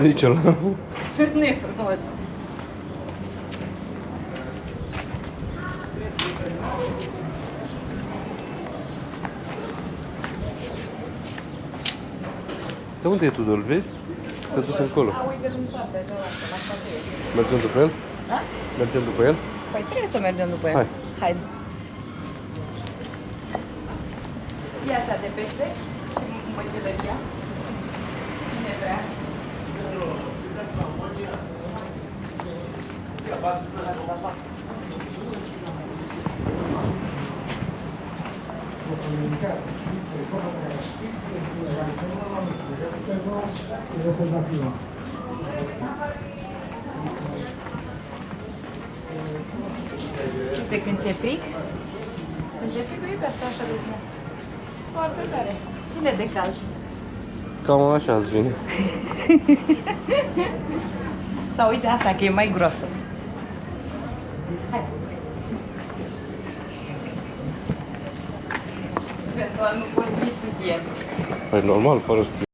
Nici ăla. Nu e frumos. Dar unde e Tudor, îl vezi? S-a dus încolo. A, uite în spate, așa, la spate e. Mergem după el? Da? Mergem după el? Păi trebuie să mergem după el. Hai. Haide. Piața de pește și măcelăria. Cine vrea? De când ți-e fric? Când ți-e fric, e pe asta așa de bine. Foarte tare. Ține de cald. Cam așa îți vine. Sau uite asta, că e mai groasă. Hai. Eventual nu pot nici sutien. Păi normal, fără